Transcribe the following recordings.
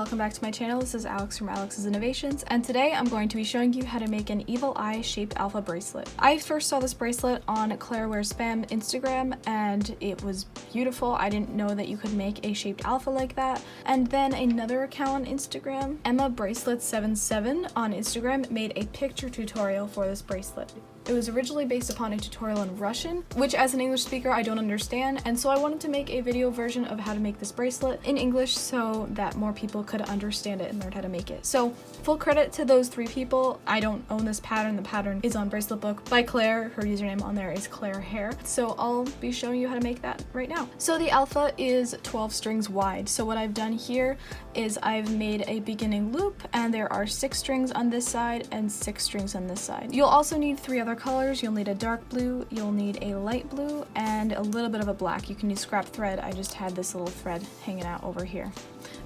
welcome back to my channel. This is Alex from Alex's Innovations, and today I'm going to be showing you how to make an evil eye shaped alpha bracelet. I first saw this bracelet on Claire Wears Spam Instagram and it was beautiful. I didn't know that you could make a shaped alpha like that. And then another account on Instagram, Emma Bracelet77 on Instagram, made a picture tutorial for this bracelet. It was originally based upon a tutorial in Russian, which as an English speaker I don't understand, and so I wanted to make a video version of how to make this bracelet in English so that more people could understand it and learn how to make it. So full credit to those 3 people. I don't own this pattern. The pattern is on Bracelet Book by Claire. Her username on there is Claire Hair. So I'll be showing you how to make that right now. So the alpha is 12 strings wide. So what I've done here is I've made a beginning loop, and there are 6 strings on this side and 6 strings on this side. You'll also need 3 other colors. You'll need a dark blue, you'll need a light blue, and a little bit of a black. You can use scrap thread. I just had this little thread hanging out over here.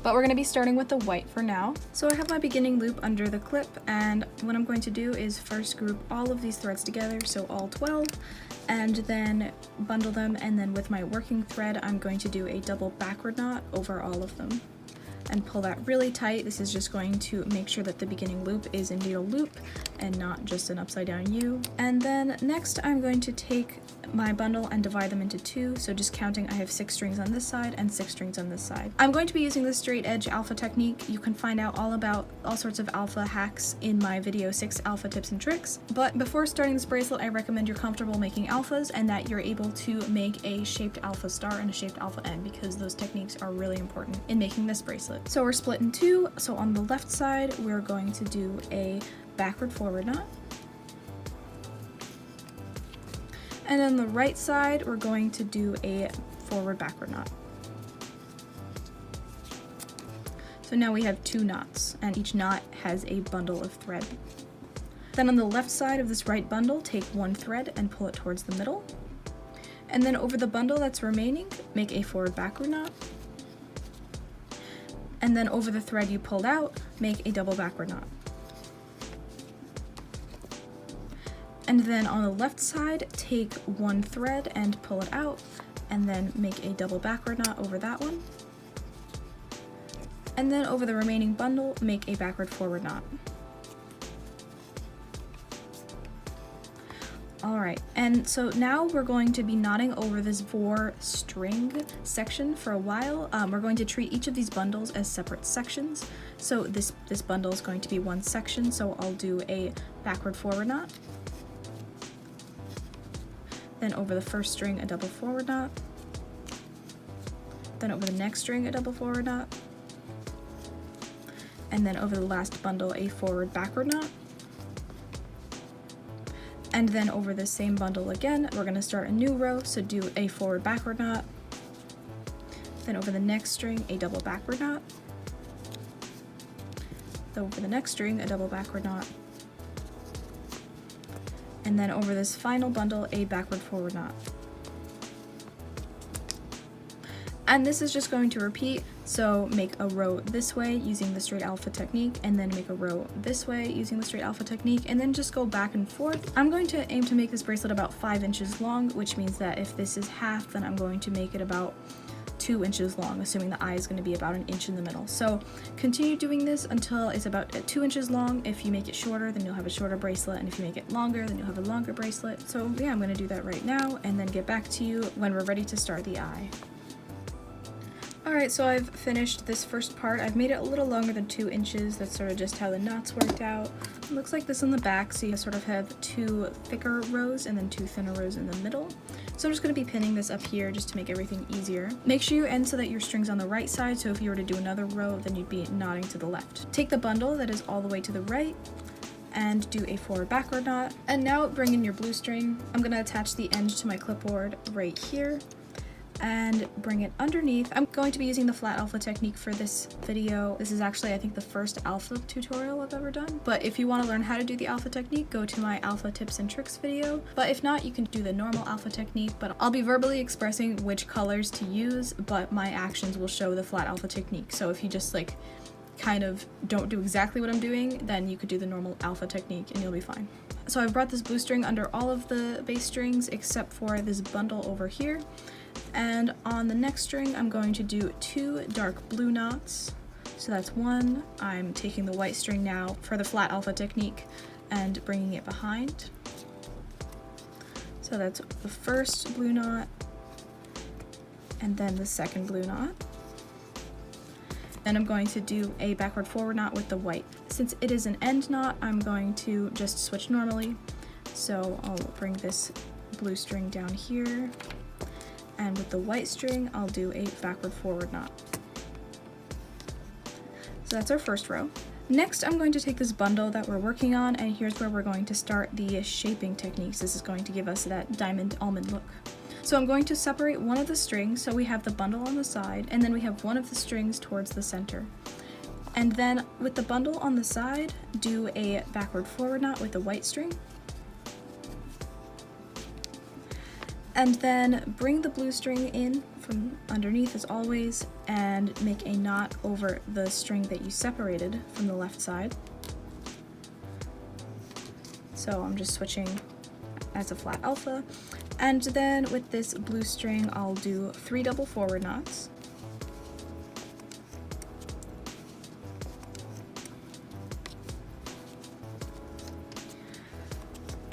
But we're going to be starting with the white for now. So I have my beginning loop under the clip, and what I'm going to do is first group all of these threads together, so all 12, and then bundle them, and then with my working thread I'm going to do a double backward knot over all of them and pull that really tight. This is just going to make sure that the beginning loop is indeed a loop and not just an upside down U. And then next I'm going to take my bundle and divide them into 2. So just counting, I have 6 strings on this side and 6 strings on this side. I'm going to be using the straight edge alpha technique. You can find out all about all sorts of alpha hacks in my video 6 alpha tips and tricks. But before starting this bracelet, I recommend you're comfortable making alphas and that you're able to make a shaped alpha star and a shaped alpha N, because those techniques are really important in making this bracelet. So we're split in 2. So on the left side, we're going to do a backward forward knot. And on the right side, we're going to do a forward backward knot. So now we have 2 knots, and each knot has a bundle of thread. Then on the left side of this right bundle, take 1 thread and pull it towards the middle. And then over the bundle that's remaining, make a forward backward knot. And then over the thread you pulled out, make a double backward knot. And then on the left side, take 1 thread and pull it out, and then make a double backward knot over that one. And then over the remaining bundle, make a backward forward knot. Alright, and so now we're going to be knotting over this 4 string section for a while. We're going to treat each of these bundles as separate sections. So this bundle is going to be 1 section, so I'll do a backward forward knot. Then over the first string, a double forward knot. Then over the next string, a double forward knot. And then over the last bundle, a forward backward knot. And then over the same bundle again, we're going to start a new row, so do a forward backward knot. Then over the next string, a double backward knot. Then over the next string, a double backward knot. And then over this final bundle, a backward forward knot. And this is just going to repeat, so make a row this way using the straight alpha technique, and then make a row this way using the straight alpha technique, and then just go back and forth. I'm going to aim to make this bracelet about 5 inches long, which means that if this is half, then I'm going to make it about 2 inches long, assuming the eye is going to be about 1 inch in the middle. So continue doing this until it's about 2 inches long. If you make it shorter, then you'll have a shorter bracelet, and if you make it longer, then you'll have a longer bracelet. So yeah, I'm going to do that right now and then get back to you when we're ready to start the eye. Alright, so I've finished this first part. I've made it a little longer than 2 inches. That's sort of just how the knots worked out. It looks like this on the back, so you sort of have 2 thicker rows and then 2 thinner rows in the middle. So I'm just going to be pinning this up here just to make everything easier. Make sure you end so that your string's on the right side, so if you were to do another row, then you'd be knotting to the left. Take the bundle that is all the way to the right and do a forward backward knot. And now bring in your blue string. I'm going to attach the end to my clipboard right here and bring it underneath. I'm going to be using the flat alpha technique for this video. This is actually, I think, the first alpha tutorial I've ever done. But if you want to learn how to do the alpha technique, go to my alpha tips and tricks video. But if not, you can do the normal alpha technique, but I'll be verbally expressing which colors to use, but my actions will show the flat alpha technique. So if you just like kind of don't do exactly what I'm doing, then you could do the normal alpha technique and you'll be fine. So I've brought this blue string under all of the base strings except for this bundle over here. And on the next string, I'm going to do 2 dark blue knots. So that's one. I'm taking the white string now for the flat alpha technique and bringing it behind. So that's the first blue knot and then the second blue knot. Then I'm going to do a backward forward knot with the white. Since it is an end knot, I'm going to just switch normally. So I'll bring this blue string down here, and with the white string, I'll do a backward forward knot. So that's our first row. Next, I'm going to take this bundle that we're working on, and here's where we're going to start the shaping techniques. This is going to give us that diamond almond look. So I'm going to separate one of the strings, so we have the bundle on the side, and then we have one of the strings towards the center. And then with the bundle on the side, do a backward forward knot with the white string. And then bring the blue string in from underneath as always, and make a knot over the string that you separated from the left side. So I'm just switching as a flat alpha. And then with this blue string, I'll do 3 double forward knots.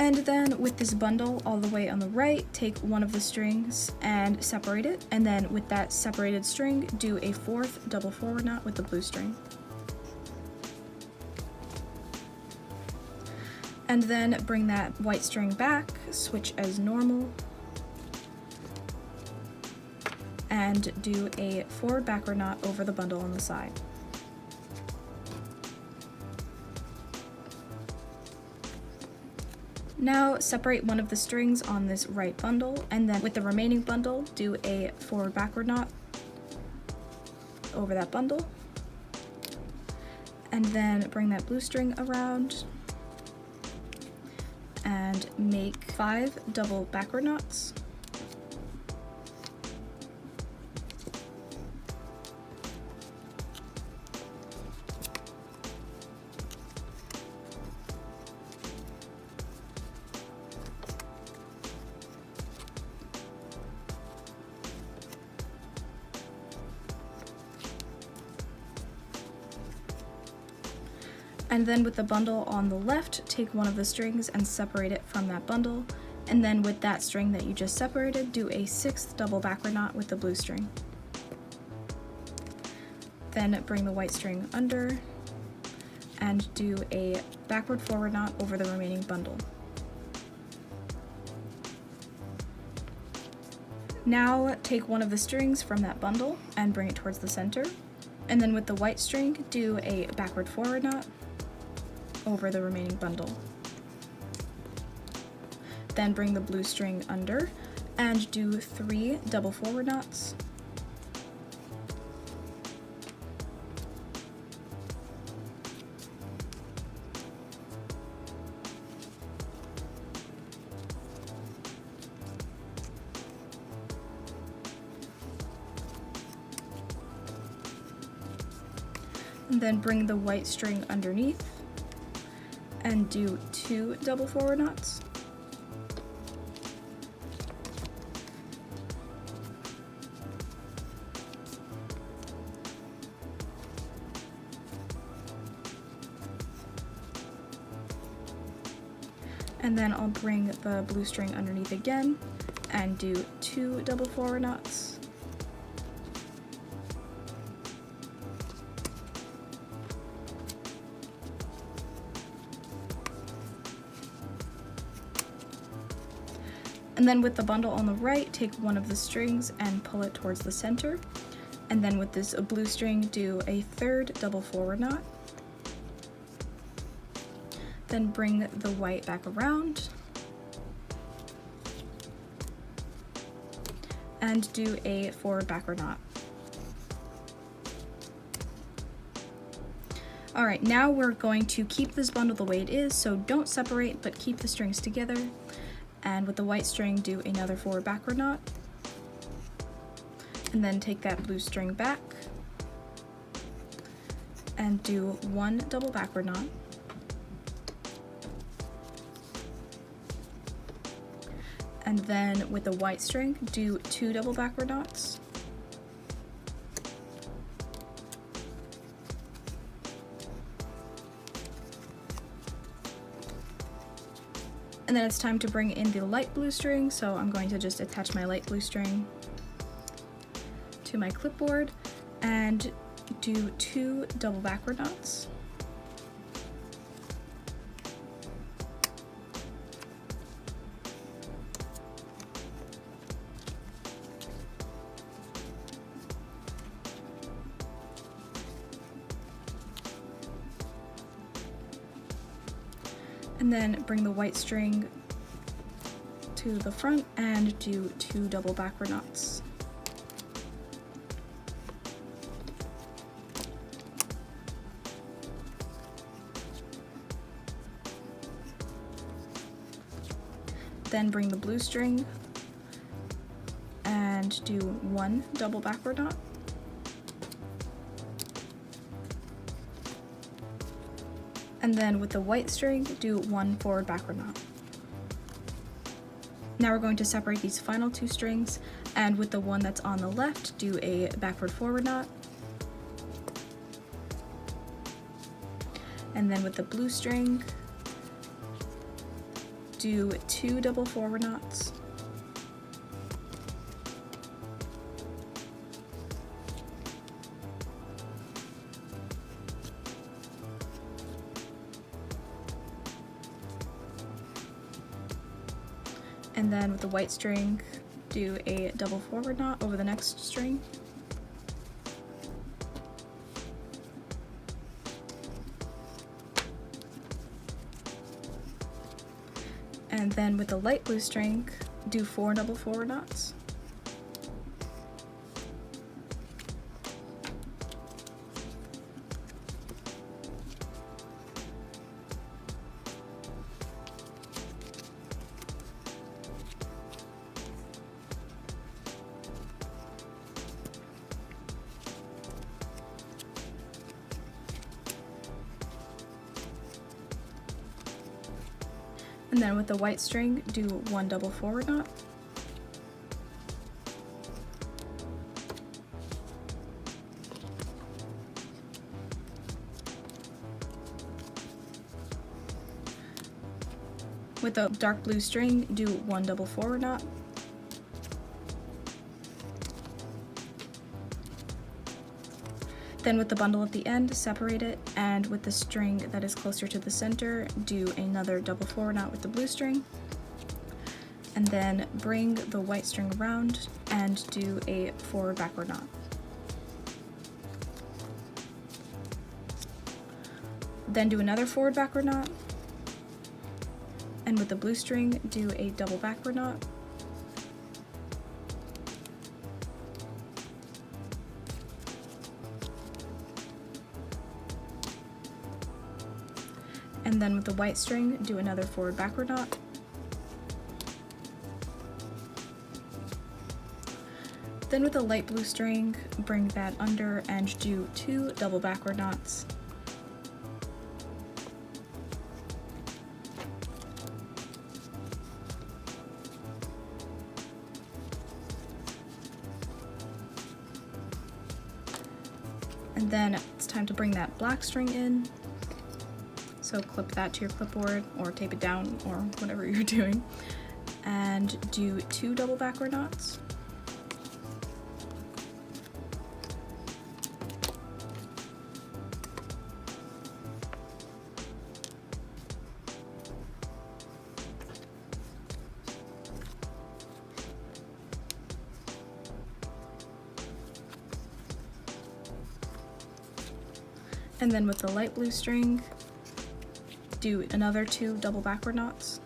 And then with this bundle all the way on the right, take one of the strings and separate it. And then with that separated string, do a 4th double forward knot with the blue string. And then bring that white string back, switch as normal, and do a forward backward knot over the bundle on the side. Now separate one of the strings on this right bundle, and then with the remaining bundle, do a forward backward knot over that bundle, and then bring that blue string around and make 5 double backward knots. And then with the bundle on the left, take one of the strings and separate it from that bundle. And then with that string that you just separated, do a 6th double backward knot with the blue string. Then bring the white string under and do a backward forward knot over the remaining bundle. Now take one of the strings from that bundle and bring it towards the center. And then with the white string, do a backward forward knot over the remaining bundle. Then bring the blue string under and do 3 double forward knots. And then bring the white string underneath and do 2 double forward knots. And then I'll bring the blue string underneath again and do 2 double forward knots. And then with the bundle on the right, take one of the strings and pull it towards the center. And then with this blue string, do a 3rd double forward knot. Then bring the white back around and do a forward backward knot. All right, now we're going to keep this bundle the way it is, so don't separate, but keep the strings together. And with the white string, do another forward backward knot. And then take that blue string back and do 1 double backward knot. And then with the white string, do 2 double backward knots. And then it's time to bring in the light blue string, so I'm going to just attach my light blue string to my clipboard and do 2 double backward knots. And then bring the white string to the front and do 2 double backward knots. Then bring the blue string and do 1 double backward knot. And then with the white string, do 1 forward backward knot. Now we're going to separate these final 2 strings, and with the one that's on the left, do a backward forward knot. And then with the blue string, do 2 double forward knots. And then with the white string, do a double forward knot over the next string. And then with the light blue string, do 4 double forward knots. And then with the white string, do 1 double forward knot. With the dark blue string, do 1 double forward knot. Then with the bundle at the end, separate it, and with the string that is closer to the center, do another double forward knot with the blue string. And then bring the white string around and do a forward backward knot. Then do another forward backward knot. And with the blue string, do a double backward knot. And then with the white string, do another forward backward knot. Then with the light blue string, bring that under and do 2 double backward knots. And then it's time to bring that black string in. So clip that to your clipboard or tape it down or whatever you're doing. And do 2 double backward knots. And then with the light blue string, do another 2 double backward knots.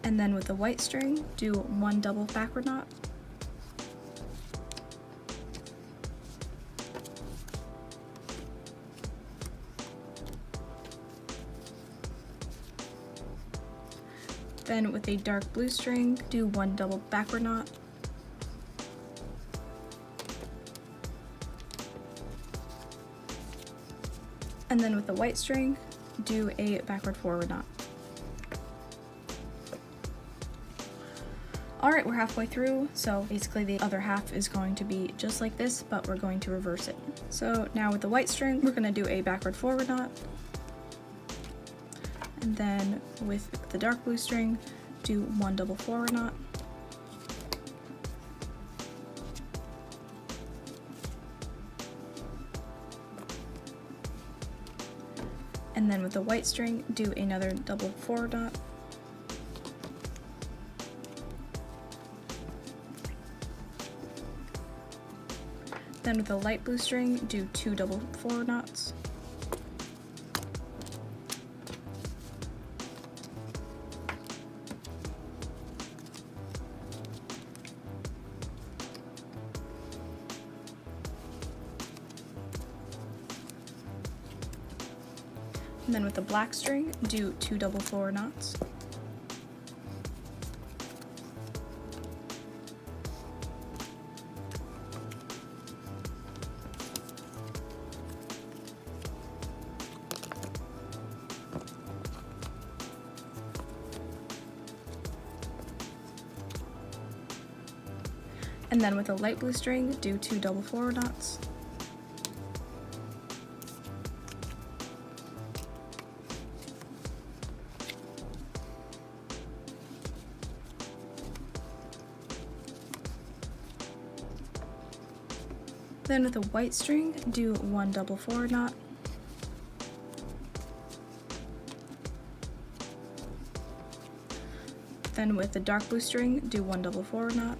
And then with the white string, do 1 double backward knot. Then with a dark blue string, do 1 double backward knot. And then with the white string, do a backward forward knot. Alright, we're halfway through, so basically the other half is going to be just like this, but we're going to reverse it. So now with the white string, we're going to do a backward forward knot. And then with the dark blue string, do 1 double forward knot. And then with the white string, do another double forward knot. Then with the light blue string, do 2 double forward knots. And then with the black string, do 2 double forward knots. And then with the light blue string, do 2 double forward knots. Then with the white string, do 1 double forward knot. Then with the dark blue string, do 1 double forward knot.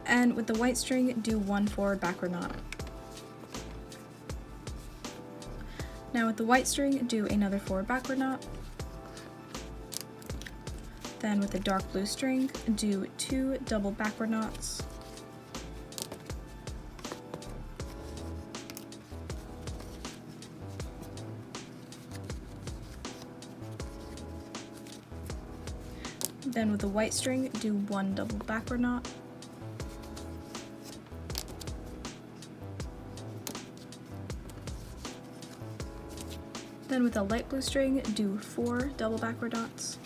And with the white string, do 1 forward backward knot. Now with the white string, do another forward backward knot. Then with the dark blue string, do 2 double backward knots. Then with the white string, do 1 double backward knot. Then with the light blue string, do 4 double backward knots.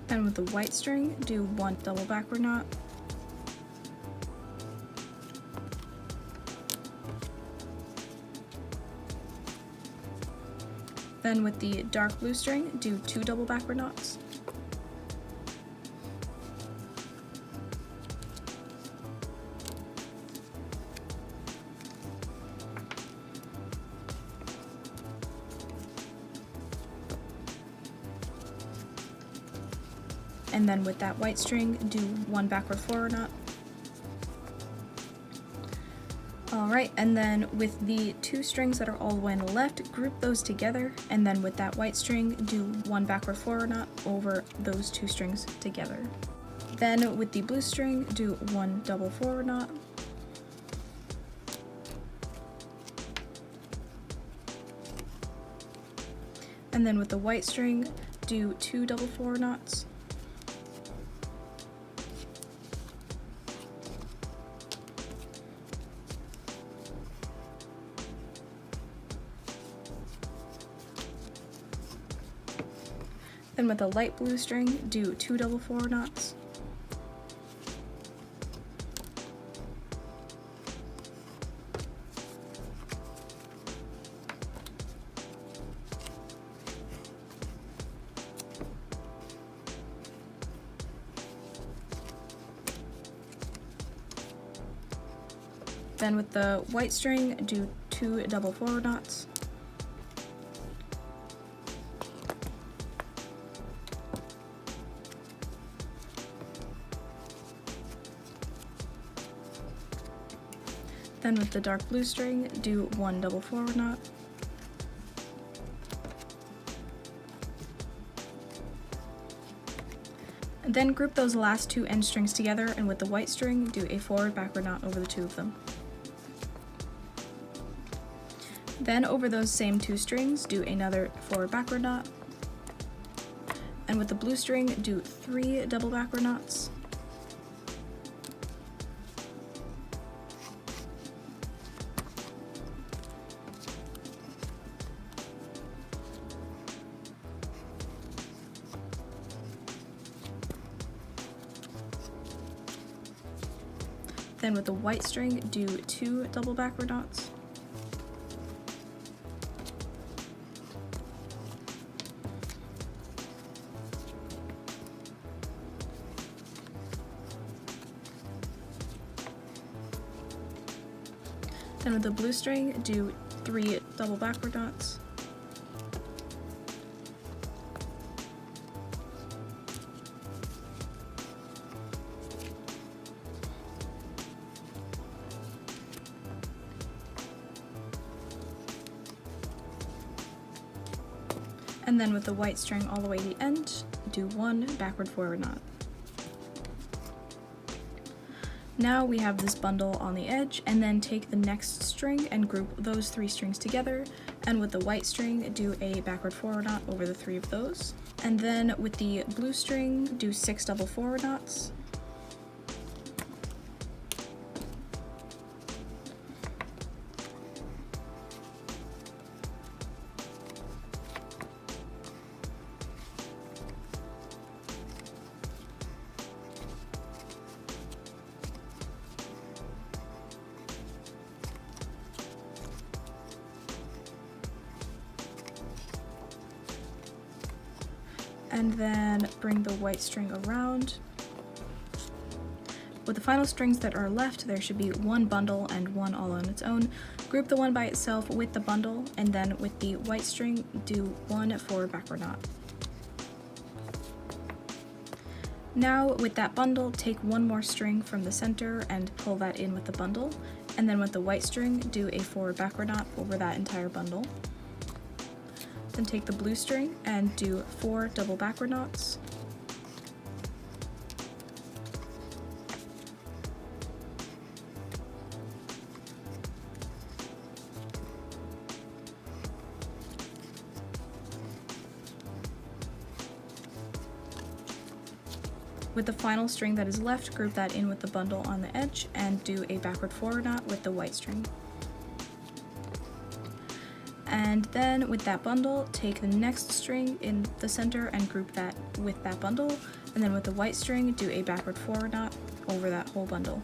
And with the white string, do 1 double backward knot. Then with the dark blue string, do 2 double backward knots. And then with that white string, do 1 backward forward knot. Alright, and then with the 2 strings that are all the way on the left, group those together, and then with that white string, do 1 backward forward knot over those 2 strings together. Then with the blue string, do 1 double forward knot. And then with the white string, do 2 double forward knots. Then with the light blue string, do 2 double forward knots. Then with the white string, do 2 double forward knots. Then with the dark blue string, do 1 double forward knot. Then group those last two end strings together, and with the white string, do a forward backward knot over the two of them. Then over those same two strings, do another forward backward knot. And with the blue string, do 3 double backward knots. Then with the white string, do 2 double backward knots. Then with the blue string, do 3 double backward knots. And then with the white string all the way to the end, do 1 backward forward knot. Now we have this bundle on the edge, and then take the next string and group those 3 strings together, and with the white string, do a backward forward knot over the 3 of those. And then with the blue string, do 6 double forward knots. And then bring the white string around. With the final strings that are left, there should be 1 bundle and 1 all on its own. Group the one by itself with the bundle, and then with the white string, do 1 forward backward knot. Now with that bundle, take 1 more string from the center and pull that in with the bundle, and then with the white string, do a forward backward knot over that entire bundle. Then take the blue string and do 4 double backward knots. With the final string that is left, group that in with the bundle on the edge and do a backward forward knot with the white string. And then with that bundle, take the next string in the center and group that with that bundle, and then with the white string, do a backward forward knot over that whole bundle.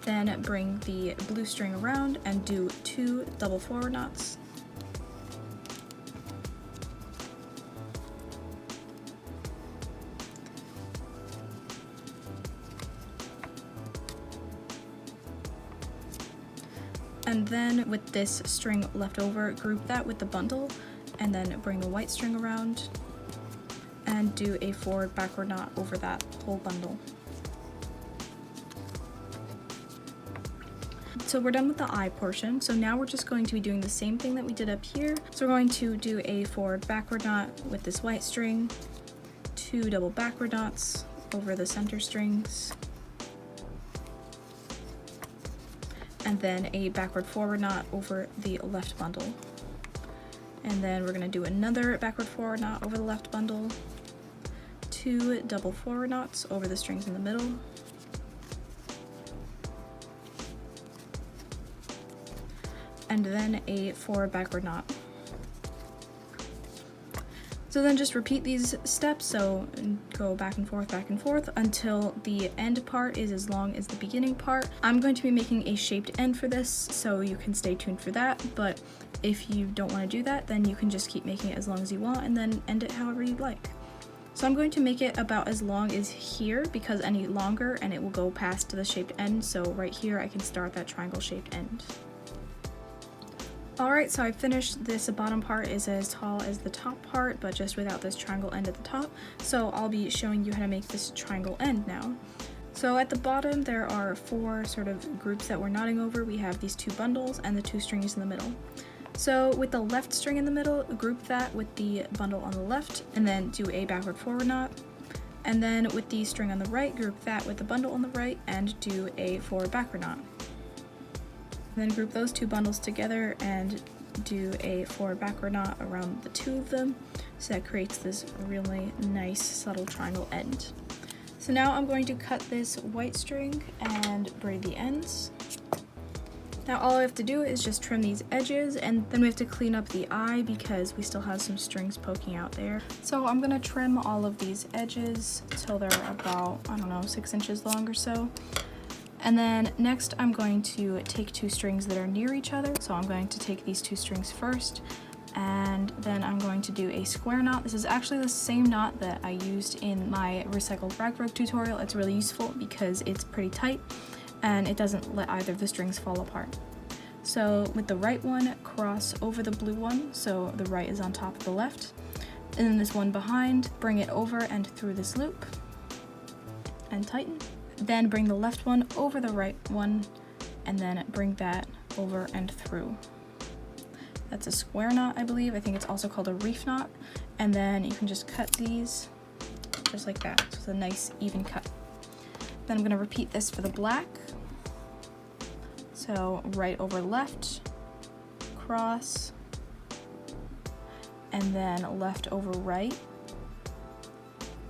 Then bring the blue string around and do 2 double forward knots. And then with this string left over, group that with the bundle, and then bring the white string around and do a forward backward knot over that whole bundle. So we're done with the eye portion. So now we're just going to be doing the same thing that we did up here. So we're going to do a forward backward knot with this white string, 2 double backward knots over the center strings, and then a backward forward knot over the left bundle. And then we're gonna do another backward forward knot over the left bundle, 2 double forward knots over the strings in the middle, and then a forward backward knot. So then just repeat these steps, so go back and forth until the end part is as long as the beginning part. I'm going to be making a shaped end for this, so you can stay tuned for that, but if you don't want to do that, then you can just keep making it as long as you want and then end it however you'd like. So I'm going to make it about as long as here, because any longer and it will go past the shaped end, so right here I can start that triangle shaped end. Alright, so I finished this bottom part is as tall as the top part, but just without this triangle end at the top. So I'll be showing you how to make this triangle end now. So at the bottom there are 4 sort of groups that we're knotting over. We have these 2 bundles and the 2 strings in the middle. So with the left string in the middle, group that with the bundle on the left, and then do a backward forward knot. And then with the string on the right, group that with the bundle on the right and do a forward backward knot. And then group those two bundles together and do a forward backward knot around the two of them, so that creates this really nice subtle triangle end. So now I'm going to cut this white string and braid the ends. Now all I have to do is just trim these edges, and then we have to clean up the eye because we still have some strings poking out there. So I'm gonna trim all of these edges till they're about, I don't know, 6 inches long or so. And then next I'm going to take two strings that are near each other. So I'm going to take these two strings first, and then I'm going to do a square knot. This is actually the same knot that I used in my recycled rag rope tutorial. It's really useful because it's pretty tight and it doesn't let either of the strings fall apart. So with the right one, cross over the blue one, so the right is on top of the left, and then this one behind, bring it over and through this loop and tighten. Then bring the left one over the right one and then bring that over and through. That's a square knot, I believe. I think it's also called a reef knot. And then you can just cut these just like that. So it's a nice even cut. Then I'm gonna repeat this for the black. So right over left, cross, and then left over right,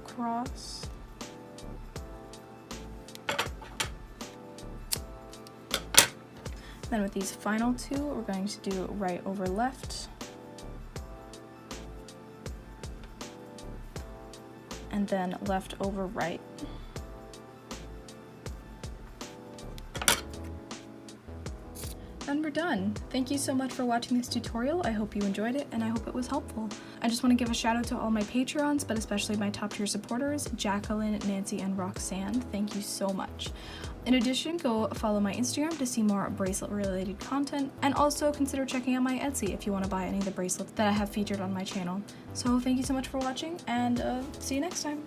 cross, then with these final two, we're going to do right over left, and then left over right. And we're done. Thank you so much for watching this tutorial. I hope you enjoyed it and I hope it was helpful. I just want to give a shout out to all my Patreons, but especially my top tier supporters, Jacqueline, Nancy, and Roxanne. Thank you so much. In addition, go follow my Instagram to see more bracelet related content, and also consider checking out my Etsy if you want to buy any of the bracelets that I have featured on my channel. So thank you so much for watching, and see you next time.